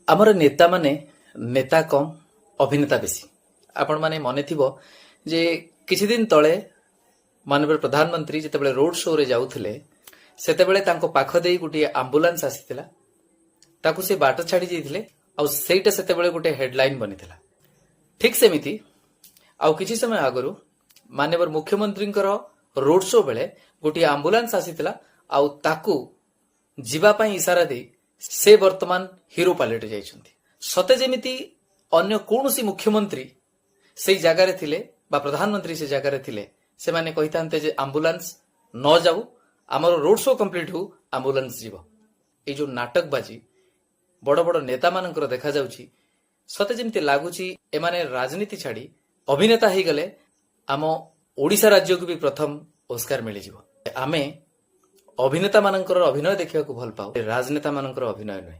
ଆମର ନେତାମାନେ ନେତା କମ୍ ଅଭିନେତା ବେଶୀ। ଆପଣମାନେ ମନେ ଥିବ ଯେ କିଛି ଦିନ ତଳେ ମାନନୀୟ ପ୍ରଧାନମନ୍ତ୍ରୀ ଯେତେବେଳେ ରୋଡ ଶୋରେ ଯାଉଥିଲେ ସେତେବେଳେ ତାଙ୍କ ପାଖ ଦେଇ ଗୋଟିଏ ଆମ୍ବୁଲାନ୍ସ ଆସିଥିଲା, ତାକୁ ସେ ବାଟ ଛାଡି ଯାଇଥିଲେ ଆଉ ସେଇଟା ସେତେବେଳେ ଗୋଟେ ହେଡଲାଇନ ବନିଥିଲା। ଠିକ ସେମିତି ଆଉ କିଛି ସମୟ ଆଗରୁ ମାନନୀୟ ମୁଖ୍ୟମନ୍ତ୍ରୀଙ୍କର ରୋଡ ଶୋ ବେଳେ ଗୋଟିଏ ଆମ୍ବୁଲାନ୍ସ ଆସିଥିଲା ଆଉ ତାକୁ ଯିବା ପାଇଁ ଇସାରା ଦେଇ ସେ ବର୍ତ୍ତମାନ ହିରୋ ପାଲଟି ଯାଇଛନ୍ତି। ସତେ ଯେମିତି ଅନ୍ୟ କୌଣସି ମୁଖ୍ୟମନ୍ତ୍ରୀ ସେଇ ଜାଗାରେ ଥିଲେ ବା ପ୍ରଧାନମନ୍ତ୍ରୀ ସେ ଜାଗାରେ ଥିଲେ ସେମାନେ କହିଥାନ୍ତେ ଯେ ଆମ୍ବୁଲାନ୍ସ ନ ଯାଉ, ଆମର ରୋଡ ଶୋ କମ୍ପ୍ଲିଟ ହଉ, ଆମ୍ବୁଲାନ୍ସ ଯିବ। ଏଇ ଯୋଉ ନାଟକବାଜି ବଡ ବଡ ନେତା ମାନଙ୍କର ଦେଖାଯାଉଛି, ସତେ ଯେମିତି ଲାଗୁଛି ଏମାନେ ରାଜନୀତି ଛାଡି ଅଭିନେତା ହେଇଗଲେ ଆମ ଓଡିଶା ରାଜ୍ୟକୁ ବି ପ୍ରଥମ ଓସ୍କାର ମିଳିଯିବ। ଆମେ ଅଭିନେତା ମାନଙ୍କର ଅଭିନୟ ଦେଖିବାକୁ ଭଲ ପାଉ, ରାଜନେତା ମାନଙ୍କର ଅଭିନୟ ନୁହେଁ।